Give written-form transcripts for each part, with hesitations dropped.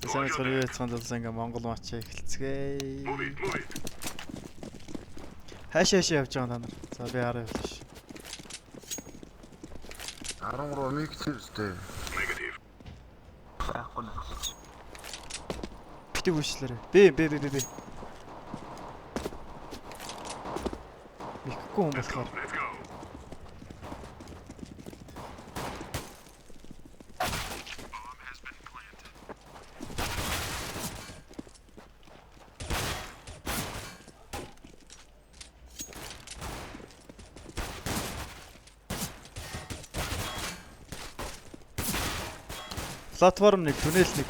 Сайн мэцхан юу яцхан болсон ингээ Монгол матч эхэлцгээе. Хаашаа явж байгаа та нар. За би хараа явлаа ш. 13 миг чивстэй. Negative. Байхгүй. Битэг үүшлээрээ. Би. Ихгүй юм болохоор. Let's go. Платформ нэг, түнэл нэг.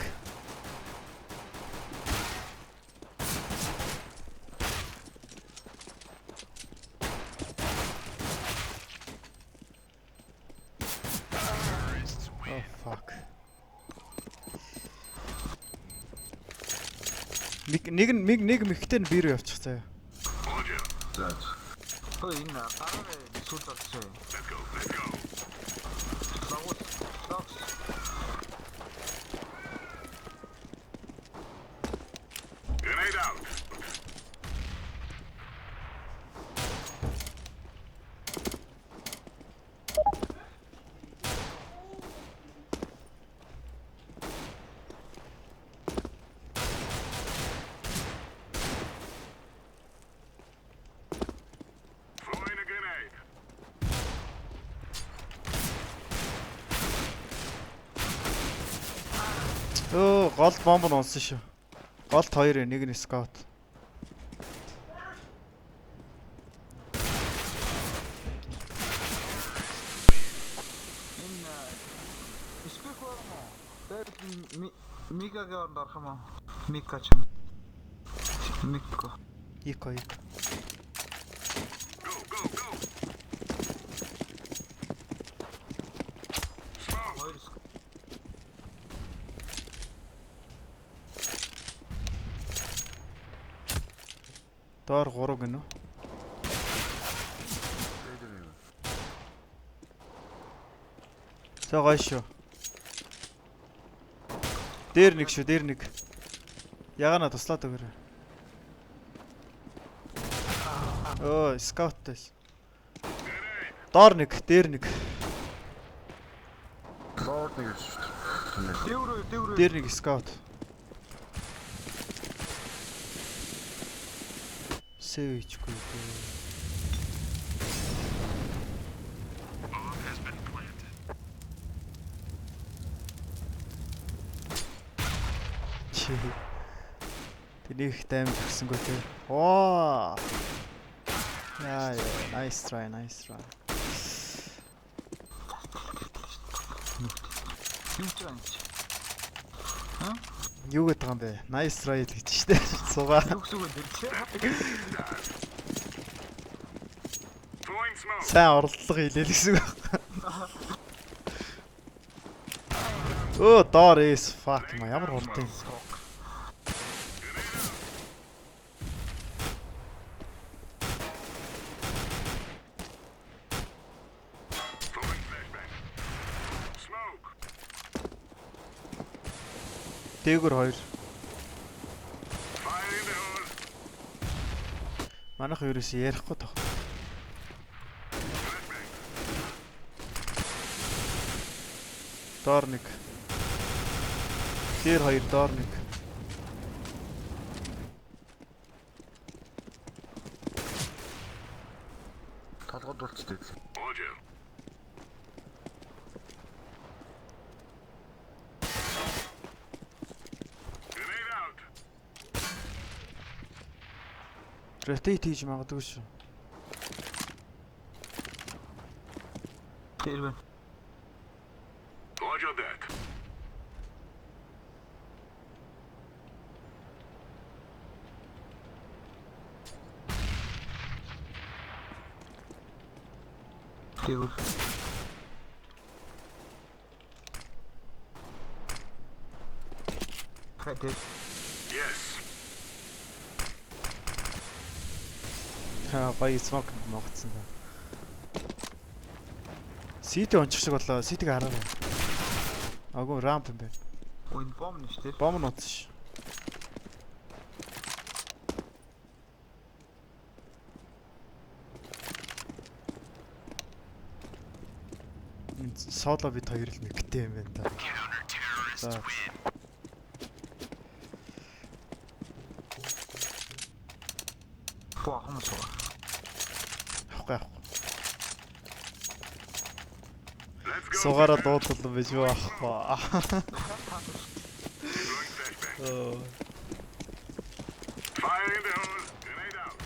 Oh fuck. Нэг мэгтэй нь бирөө явчих заяа. За. Хөөе энэ гараа сүүл болчихсон. Let's go. Grenade out. Throwing a grenade. Өө, гол бомб нь унсан шүү. Голд 2, нэг нь скаут. Энэ спик уу? Тэр мигагаар дарах юм уу? Микач. Микко. Ико. Go. Smoke. Доор 3 гэнэ. За гоё шүү. Дээр нэг. Ягана туслаад өгөөрэй. Оо, скауттай. Доор нэг, дээр нэг. Лорд нэг шүү. Дэврөө. Дээр нэг скаут. Сэвичгүй. Тэнийг таймд өгсөнгөө те. Оо. Яа, nice try. Юу гэдэг юм бэ? Nice try гэж штэ. Сугаа. Throwing smoke. Сайн орлого хийлээ л гэсэн үг. Оо, доор эс fuck ма ямар хурдан. Throwing flashbang. Smoke. Дээгүр 2. Fire in the hole. Манайх ерөөс ярихгүй тох. Flashbang. Доор нэг. Дээр 2, доор нэг. Толгойд болцтой. Roger. Grenade out. Rotate хийж магадгүй шүү. Тэрвэн. Roger that. Дэвэр. Хатэ. Yes. Гоё смок могцсон. Сити ончих шиг болоо. Ситиг хараа. Агуу рамп юм байна. Энэ бом нь шүү дээ. Бом нь утсан ш. Соло бид хоёр л мэгтэй юм байна та. За. Бохом суу. Авахгүй. Let's go. Сугаараа дуудлаа биш үү авахгүй. Deploying flashbang. Оо. Fire in the hole. Grenade out.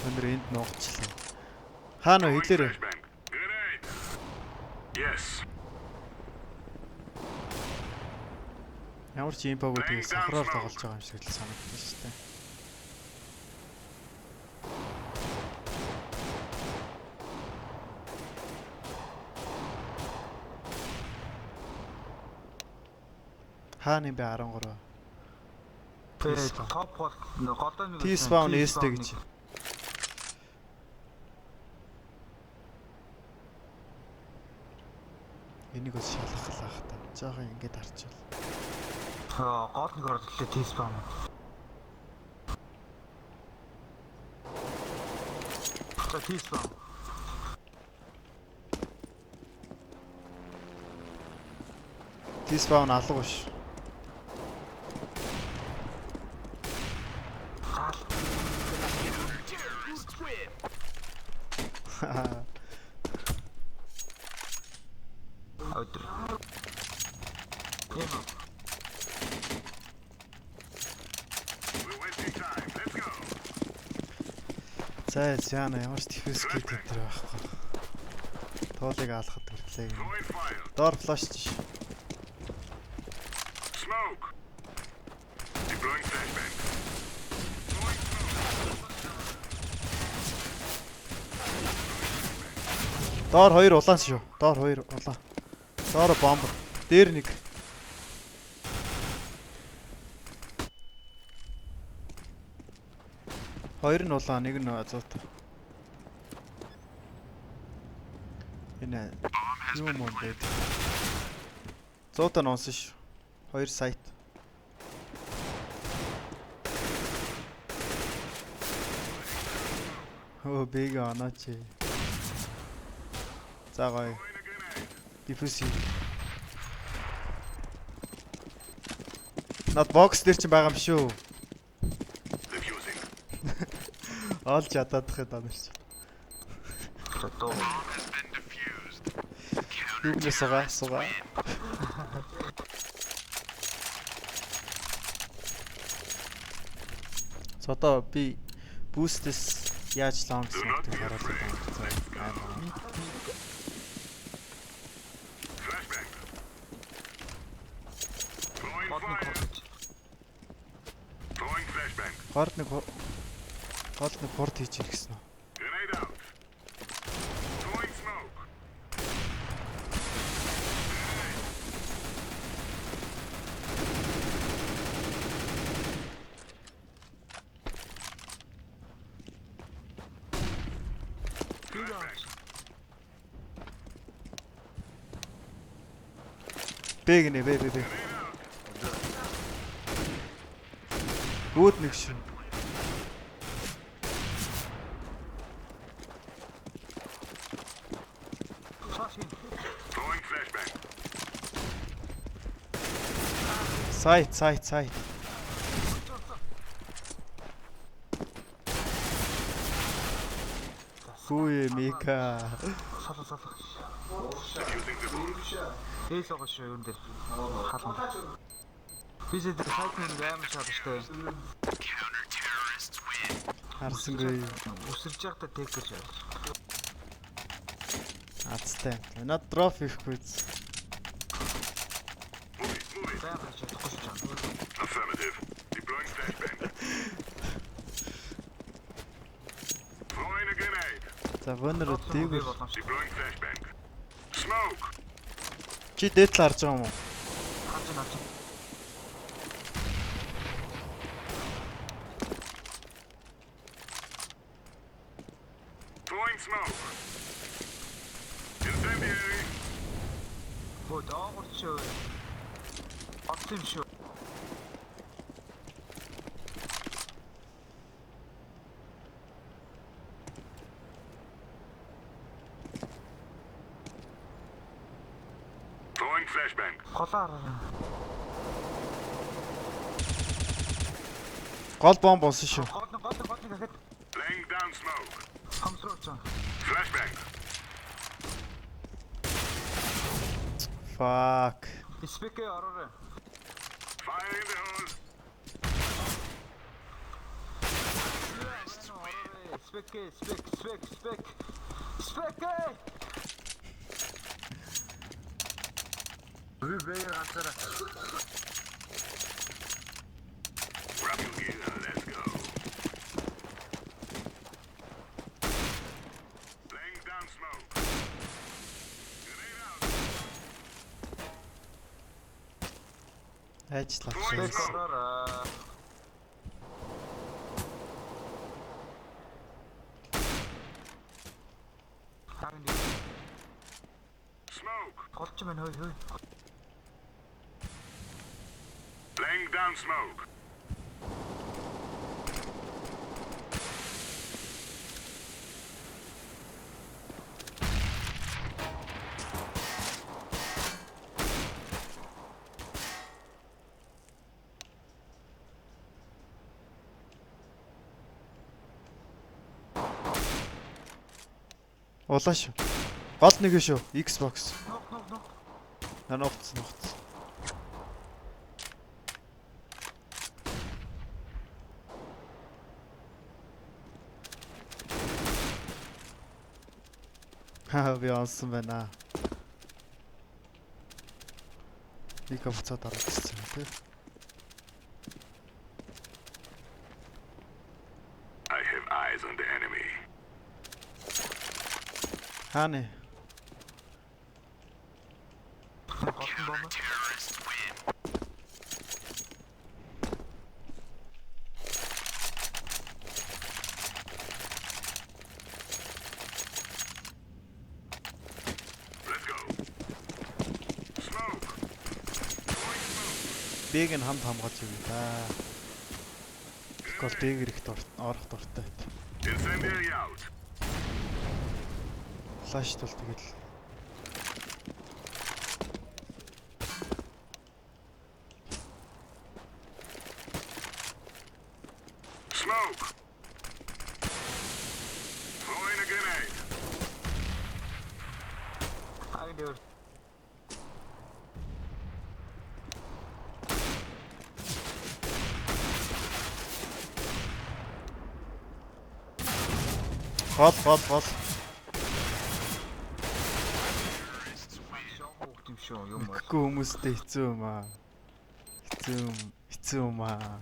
Өндөр энд нуугчлаа. Хаана вэ хэлээрэй. Flashbang. Grenade. Yes. Ямар ч импог үүдийг сахараар тоглож байгаа юм шиг л санагдсан шүү дээ. Хаана юм бэ 13? Тэгээд топ бол голоо нэг T-spawn S-тэй гэж. Энийг бас шалгах та. Жаахан ингэж харчвал. гол нэг орлоо T-spawn. T-spawn. T-spawn алга биш. Өдөр. Эмо. We're wasting time. Let's go. За яана ямар ч дефьюз кит энэ төр байхгүй. Тоолыг алхад төрлөө. Throwing fire. Доор флашч. Smoke. Deploying flashbang. Throwing smoke. Доор 2 улаан шүү. Доор 2 улаан. Доор бомб. Дээр нэг. Хоёр нь улаан, нэг нь азот. Энэ юм уу бэ? Зоотон онсон шүү. 2 сайт. Оо биг анаач. За гоё. Throwing a grenade. Диффьюз. Над бокс дээр ч байгаа юм шүү. Defusing. Олж ядаадах гэдэг юм шиг. Одоо Юунаас сугаа. Содо би бүүстэс яаж лаунч хийх харуулдаг юм. Flashbang. Throwing гол нэг fire. Throwing flashbang. Гол нэг порт хийж ирэх гэсэн. Grenade out. Throwing smoke. Бэ гинэ бэ. Гүүд нэг шүү. Throwing flashbang. Сайт. Хүү мика. салаа. Defusing the bomb. Эс байгаа шүү юм дээр. Халуун. Бисэд сайтны аим шалштай. Харсангүй. Үсэрж байхдаа тег гэж байна. Азтай. Над дроп ихгүй. Move it. Байгаад чадахгүй ч юм. Affirmative. Deploying flashbang. Throwing a grenade. За бонор дээгүүр. Deploying flashbang. Smoke. Чи дээд л харж байгаа юм уу? Хаач. smoke. Incendiary. Хөө доогор чөө. Орсон юм шүү. Throwing flashbang. Голоор. Гол бомб унсан шүү. Гол дахиад Laying down smoke. хамсруулж байгаа. Flashbang. Fuck. Спекээ ороорой. Fire in the hole. Спекээ. Би бэйр ганцаараа. Grab your gear and let's go. Laying down smoke. Grenade out. Ажиллах Спек шээ. ороорой. Smoke. Голч мэн хөөе. Laying down smoke. Улаа шүү. Гол нэг шүү. Xbox. Нух. Нугц. Хаа би онсон байна. Мика буцаад орчихсон тий. I have eyes on the enemy. Хааны. Голтон бомб. Let's go. Smoke. Throwing smoke. Бэг нь хамт хамгаалж өгье та. Гол бэг эрэхт орох дуртай. Incendiary out. Флаш тул тэгэл. Smoke. Throwing a grenade. Хайдер. Гол. Шок хөөх юм шүү юм бол. Үгүй хүмүүстэй хэцүү юм аа. Хэцүү юм аа.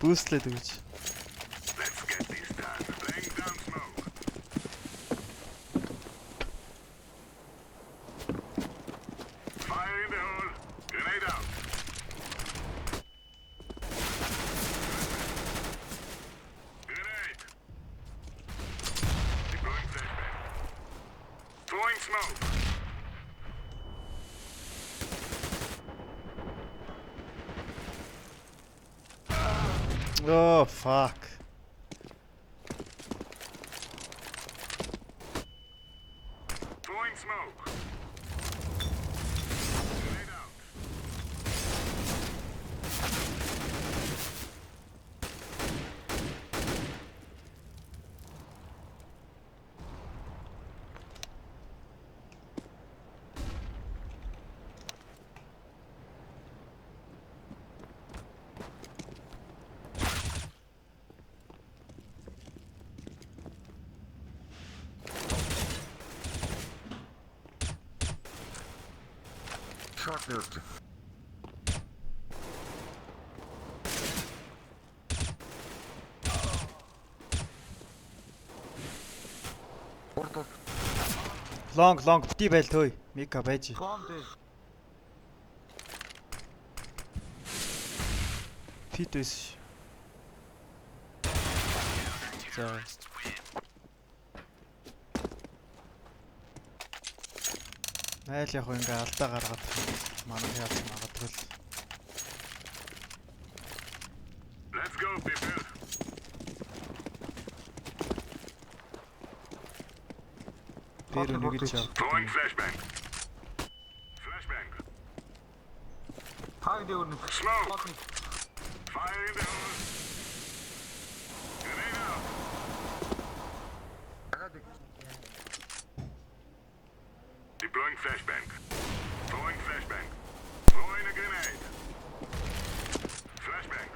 Бүүслээд өгч. Let's get this done. Laying down smoke. Fire in the hole. Grenade out. Grenade. Deploying flashbang. Throwing smoke. Oh fuck. Throwing smoke. Grenade out. Short нэрч. Орто. Long бити байл төөй. Мика байж. Бомб дээ. Пит эс. За. Найл яг ингээ алдаа гаргаад манай яаж магадгүй л. Let's go, people. Тэр нэг гэж яв. Throwing flashbang. Flashbang. Хаг дээр нэг Smoke. Fire in the hole. Grenade out. Deploying flashbang. Throwing flashbang. Throwing a grenade. Flashbang.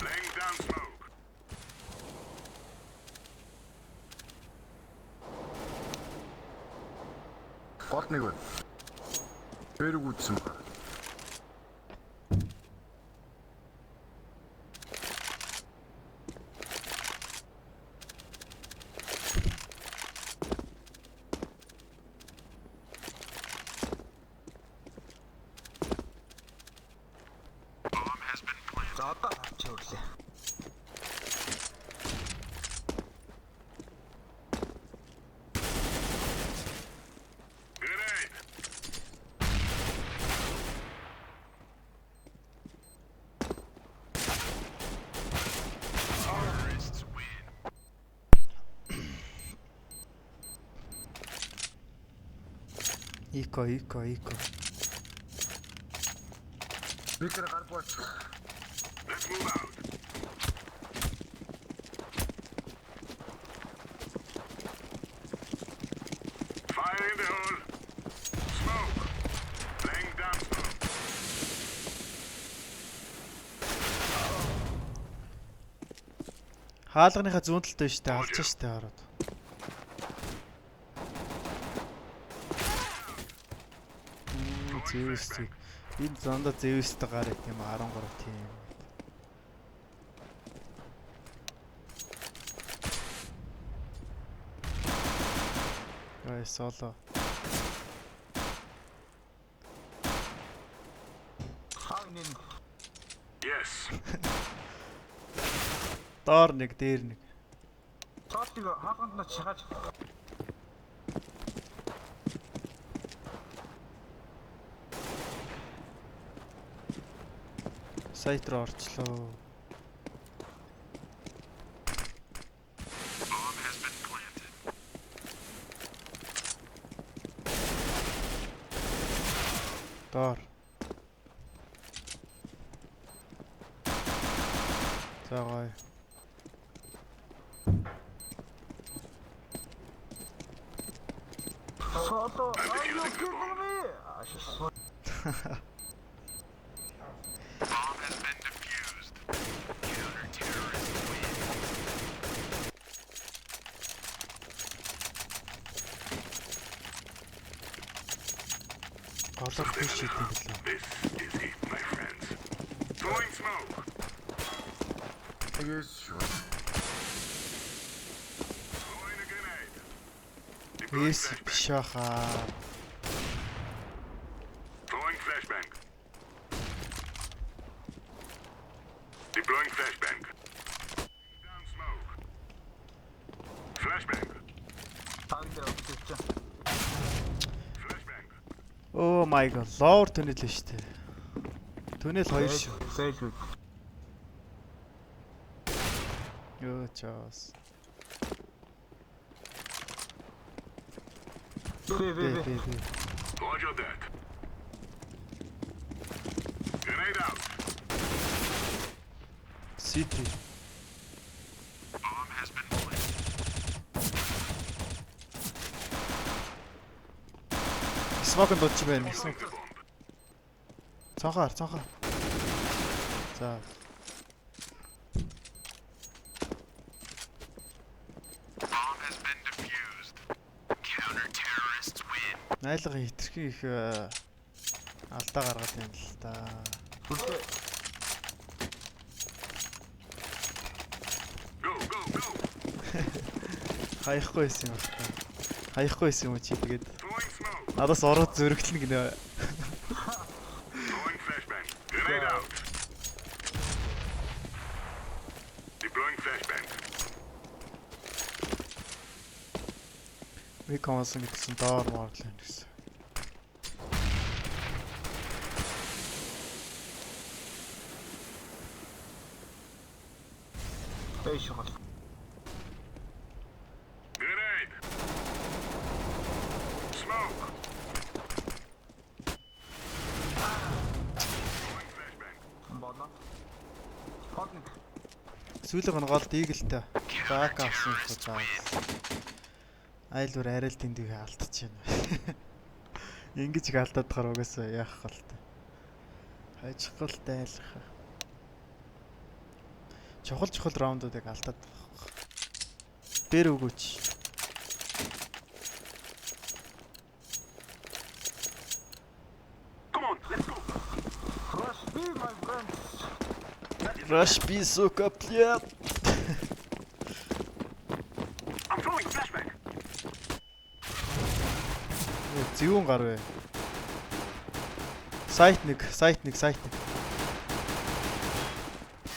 Laying down smoke. Гол нэг байна. Тэрэг үтсэн ба. За одоо авчихварлаа. Grenade. Terrorists win. Ико. Виктор гаргууч. Let's move out. Fire in the hole. Smoke. Laying down smoke. Хаалганыхаа зүүн талд байна штэ, алж штэ хараад. Зэвс. Энэ зондо зэвстэй гарах юм 13 тийм. Ой, соло. Хаг нэг Yes. Доор нэг, дээр нэг. цаатыг хааганд нь чигаж Сайт руу орчлоо. Bomb has been planted. Доор. За гоё. соло аюу Bomb has been defused. Counter-terrorist win. Голох биш хийдэг лээ. This is it, my friends. Throwing smoke. Yes. Throwing a grenade. Deploying Эс flashbang. биш хаа. Throwing flashbang. Deploying flashbang. Down smoke. Flashbang. хаг дээр авчихсан. Flashbang. Oh my god, лоор төнөлөө штэ. Төнөл хоёр шүү. Зэйлгүй. Ёо чаас. Бэ. Roger that. Grenade out. City. Bomb has been planted. Smoke дуудчих байна. Throwing the bomb. Цонхоор. За. Bomb has been defused. Counter-terrorists win. Найлга хитрхи их алдаа гаргаад байна л та. Үлээ. Go. Хаяхгүй байсан юм байна. Хаяхгүй байсан юм уу чи тэгээд. Throwing smoke. Надаас ороод зөрөгдөн гинэ. Throwing flashbang. Grenade out. Deploying flashbang. Би комсон гэсэн доор моорлоо гэсэн. Эй шухал. Grenade. Smoke. Throwing flashbang. Бодно. Хотник. Сүүлийн гол дигэлтэй. Баак авсан удаа. Айлуур арай л тэндийг алдчихэв. Ингэж их алдаад хар угаасаа яах вэ? Хажихгалтай айлах. Чухал раундуудыг алдаад байгаа. Бэр өгөөч. Come on, let's go. Rush B, my friends. Rush би сука плет. I'm throwing flashbang. Зүүн гар вэ? Сайт нэг.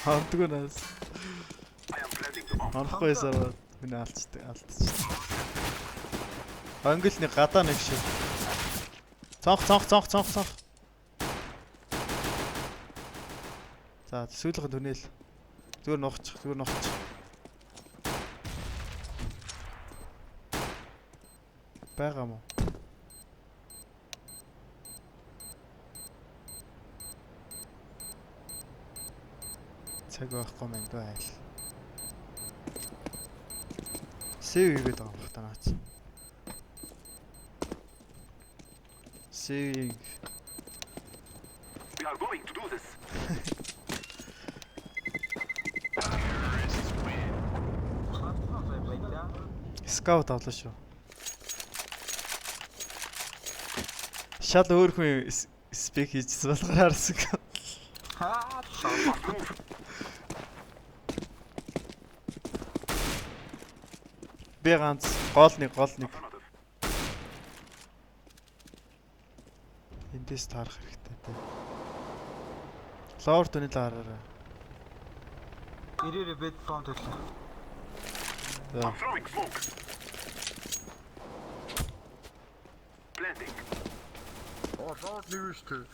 Хандгүй нас. I am planting the bomb. Анхгүй сараад миний алдчихсан. Ангилны гадаа нэг шиг. Цонх. За сүүлийнх нь түнэл. Зүгээр нухчих. Бага мó. Цаг байхгүй мэн дөө айл. Сэв хийгээд байгаа юм бах та наац. Сэв. We are going to do this. Скаут авлаа шүү. Шал өөр хүн спек хийжсэн болохоор харсан. Би ганц гол нэг. Эндээс таарах хэрэгтэй тий. Лоор төний лаараа. Ирээрээ бед фонт төлөө. За. I'm throwing smoke. Planting. Oh, lord news to.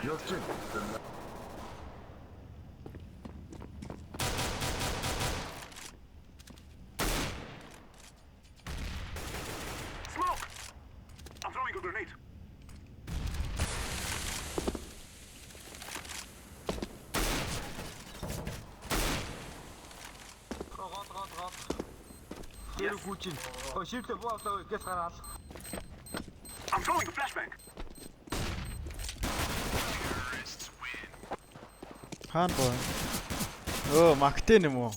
Явж байна. Smoke. I'm throwing a grenade. Гот. Тэр гүчин. Ой, шивлээ боолоо гэс гараал. I'm throwing a flashbang. Хаан боо. Өө, магтэн юм уу?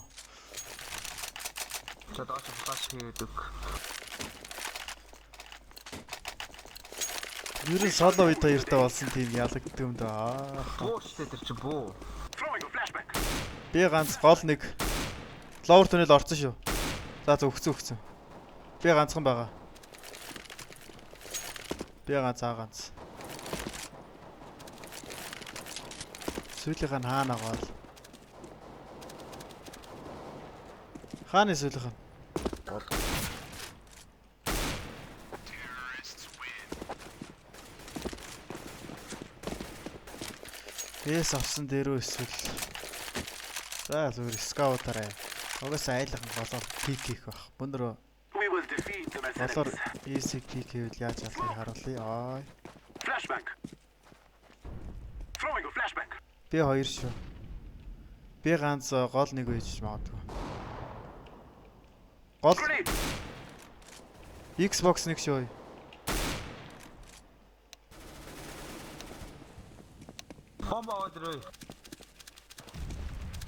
Чадаач флаш хийдэг. Ерөн соло үед хоёртай болсон тийм ялагддаг юм да. Буу штэ тэр чи буу. Throwing a flashbang. Би ганц гол нэг лоор төնել орсон шүү. За өгцөн. Би ганцхан байгаа. Би ганц. Сүүлийнх нь хаана гол. Хааны сүүлийнх нь. Эс авсан дээрөө эсвэл. За зүгээр скаутараа. Угаасаа айлхан болоор пик хийх байх. Өндөр We will defeat the болоор mercenaries. EC пик хийвэл яаж ялахыг харуулъя. Ой. Flashbang. Throwing a flashbang. Би хоёр шүү. Би ганц гол нэг үйж магадгүй. Гол Grenade. Xbox нэг шүү. Бомба өдрөө.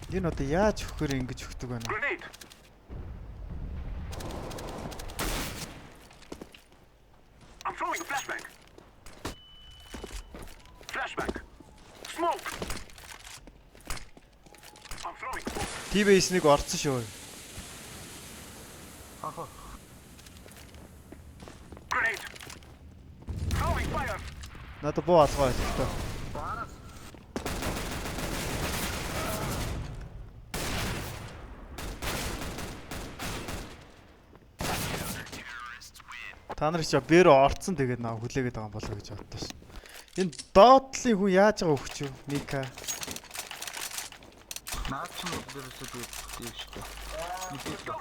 Энэ одоо яаж өгөхөр ингэж өгдөг байна? Grenade. I'm throwing a flashbang. Flashbang. Smoke. I'm throwing smoke. T-base нэг орцсон шүү. Ахо. Grenade. Throwing fire. Надад буу алгаа байлаа. Баараас. Та нар ч бээр орцсон тэгээд наа хүлээгээд байгаа юм болоо гэж боддоо ш. Энэ доотлын хүн яаж байгаа өгч юу? Мика. Наад ч мод дээрээс дийв штэ. Нико.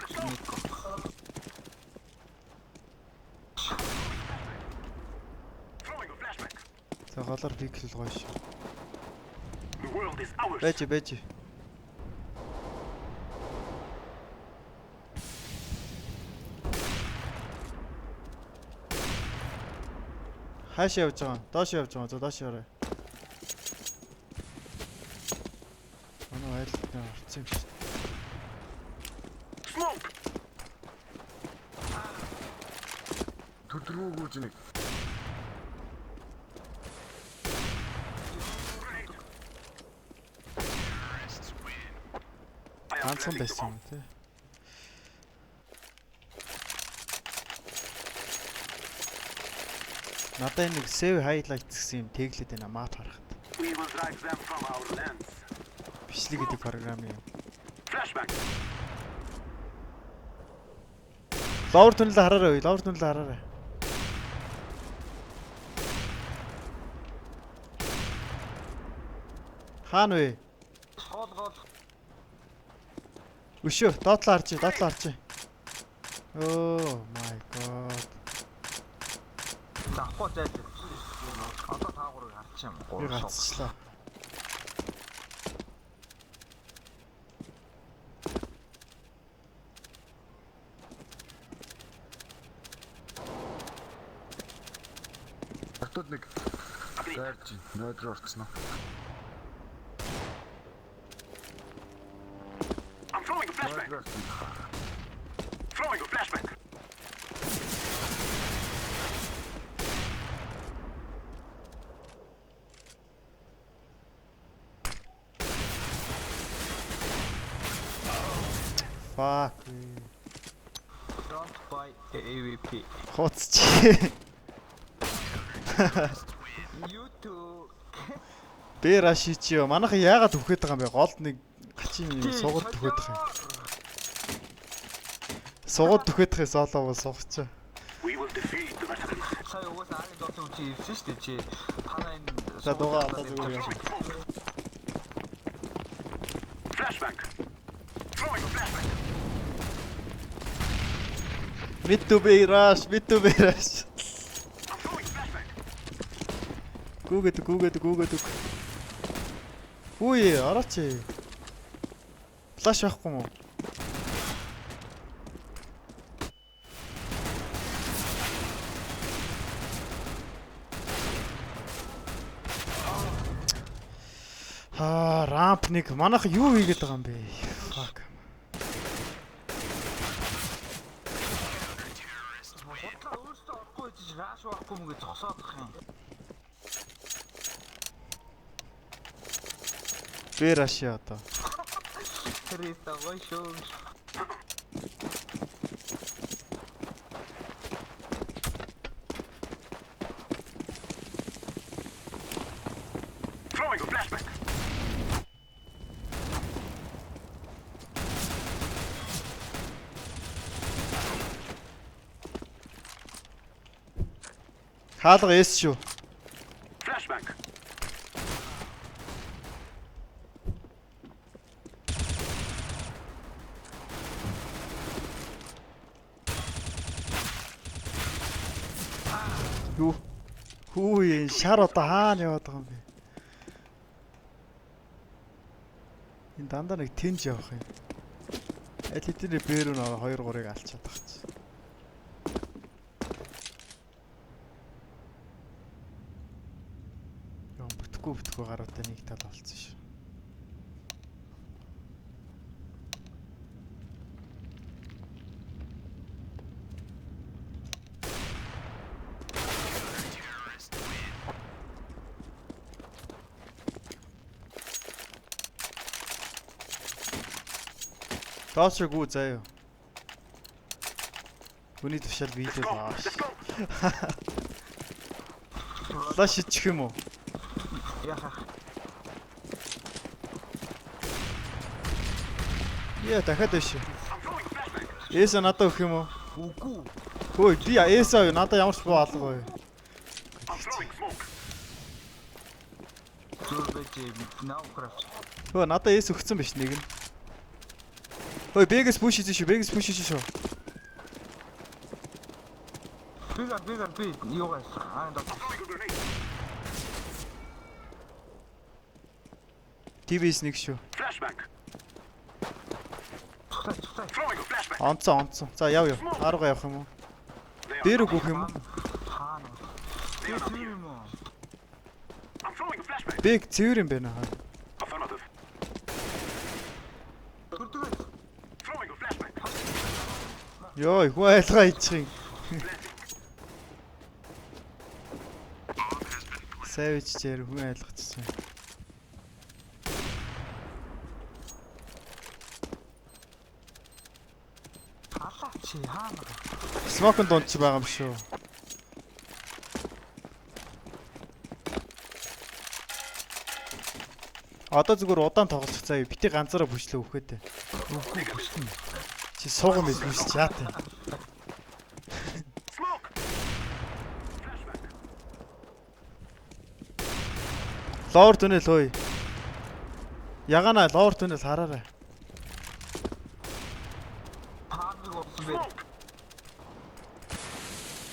Throwing a flashback. За голоор пиксел гоё ш. The world is ours. Бэж. Хаашаа явж байгаа? Доош явж байгаа. За доош яваарай. Манай айлтны орцсон юм шүү. Smoke. Төдрөө гүйж нэг. Ганцхан байсан юм тий. Надад нэг save highlights гэсэн юм тэглээд байна map харахад. We will drive them from our lands. Бичлэг гэдэг програм юм. Flashback. Ловер түнлээ хараарай. Хаана вэ? Гол. Өшөө, доотлоо харж. Oh my god. Завхуу зайлаа. Одоо таагуурыг харчих юм. Би гацчлаа. Хотод нэг дайрч нойдроо орцсон уу? I'm throwing a flashback. Throwing a flashback. Fuck. Don't buy AVP. Хоцч. YouTube. Бэ рашич ёо. Манайхан яагаад төвхөд байгаа юм бэ? Голд нэг гачин сугад төвхөд байгаа юм. Сугад төвхөд байгаа солоо суугч. We will defeat the Russians. Сая уус аарын доктор чи ирсэн шүү дээ чи. Танаа энэ За дугаа одоо зүгээр юм. Flashback. Throwing a flashback. Митүбэ раш. I'm throwing a flashback. Гүүгээд. Үе, араач. Флаш байхгүй мó? Рампник манайх юу хийгээд байгаа юм бэ? Fuck. Хотоо өөртөө орохгүй гэж рааш байхгүй юм гэж зогсоод бах юм. Бэ раш одоо. Тэрэстэ гой шоу. Throwing a flashback. Хаалга эс шүү. Flashback. Юу? Хүү шар одоо хаана яваад байгаа юм бэ? Энэ дандаа нэг тэнж явах юм. Аль хэдийн бэрүүн 2-3-ыг алчаад байгаа ч. Яа бүтггүй гаруутай нэг тал болцсон шүү. Доош гүү заяа. Хүний тушаал биелээ аа. Let's go. Флаш ичих юм уу? Яха. Яа дахиад биш. I'm throwing a flashbang. Эсэ надад өгөх юм уу? Үгүй. Хөөе би эсэ надад ямар ч боо алга бай. I'm throwing smoke. Зүрбэж now craft. Хөө надад эс өгсөн биш нэг нь. Хөөе бэгс пуш хийсэн шүү. Бэгс пуш хийсэн шүү. Би юугаас аанда. Throwing a grenade. ТВс нэг шүү. Flashbang. Цуцай. Throwing a flashbang. Онцсон. За яв. Арга явах юм уу? They are Бэр not өгөх юм уу? Хаана. They are not Тийм here. юм уу? I'm throwing a flashbang. Бэг цэвэр юм байна. Affirmative. Хүрдгэй. Throwing a flashbang. Йоо, хөө айлгаа хийчих юм. Savage чээр хүн айлгацсан. Халаач хаана. Смокон дунд ч байгаа юм шүү. Одоо зүгээр удаан тоглох цаа. Бити ганцаараа бүчлээ өгөхөд. Үгүй бүснэ. Чи сууган мэс бүсч яатаа. Smoke. Flashbang. Лоор түнэл хөөе. Ягана лоор түнэл хараарай. Хааныг болсон бэ? Smoke.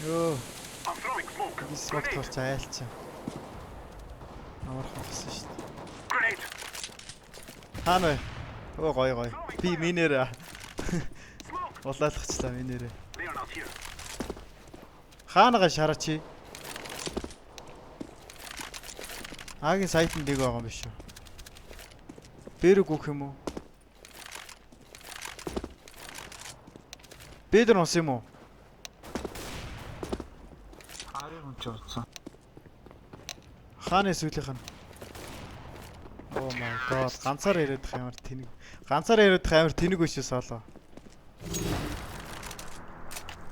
Йоо, I'm throwing smoke. смок Grenade. турч айлцсан. Амар хавсан шүү дээ. Grenade. Хаана вэ? Оо гоё. Би минээр Smoke. улаалгачлаа минээрээ. They are not here. Хаанага шарачи. Агийн сайтнд нэг байгаа юм биш үү? Бэрэг өгөх юм уу? Бэдэр унс юм уу? Харин хүн ч утсан. Хааны сүлийнх нь. Oh my god, ганцаар яриад байх ямар тэнэг. Ганцаар яриад байх амар тэнэг биш үү соло.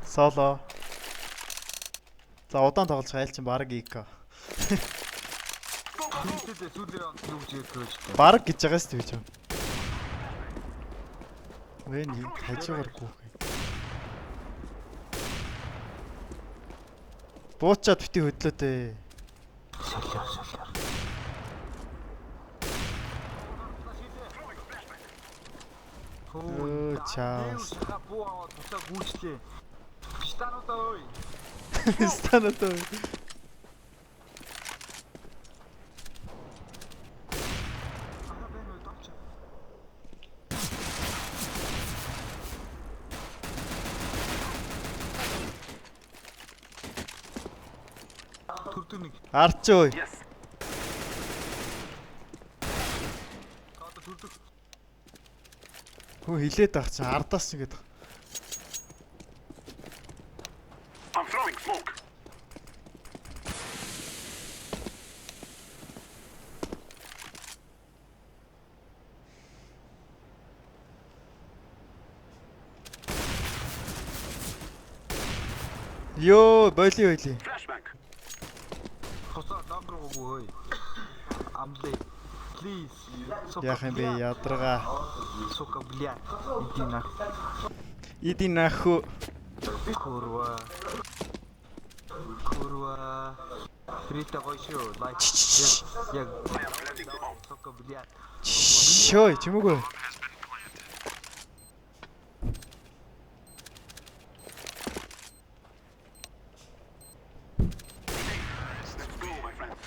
Соло. За удаан тоглож хайлчин баг ик. Хинтэд сүлээ онц юу гэж ярьж байна. Баг гэж байгаа шүү дээ. Вэ нэг хажуугаргүй. Буучаад бити хөдлөө дээ. Солиор. Өө чаас. Яха буу аваад буцаа гүйчлээ. Пистануудаа ой. Станото. Ага бэн ой томч. Төртөг нэг. Арч ой. Yes. Одоо төртөг. Хөө хилээд ах чинь ардаас ч ингэдэг. I'm throwing smoke. Йоо, боли. Flashbang. Хоцоо номер өгөө. Амлээ. Please. Яах юм бэ ядрага. Сука, блядь. Иди наху. Курва. Фрита гойшо. Лайк. Яг. I am planting the bomb. Сука, блядь. Шой, чимээгүй. Let's go, my friends.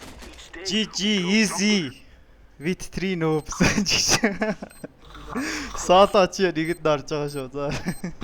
Each day. GG easy. With 3 noobs. Соло чи нэгэд орж байгаа шүү. За.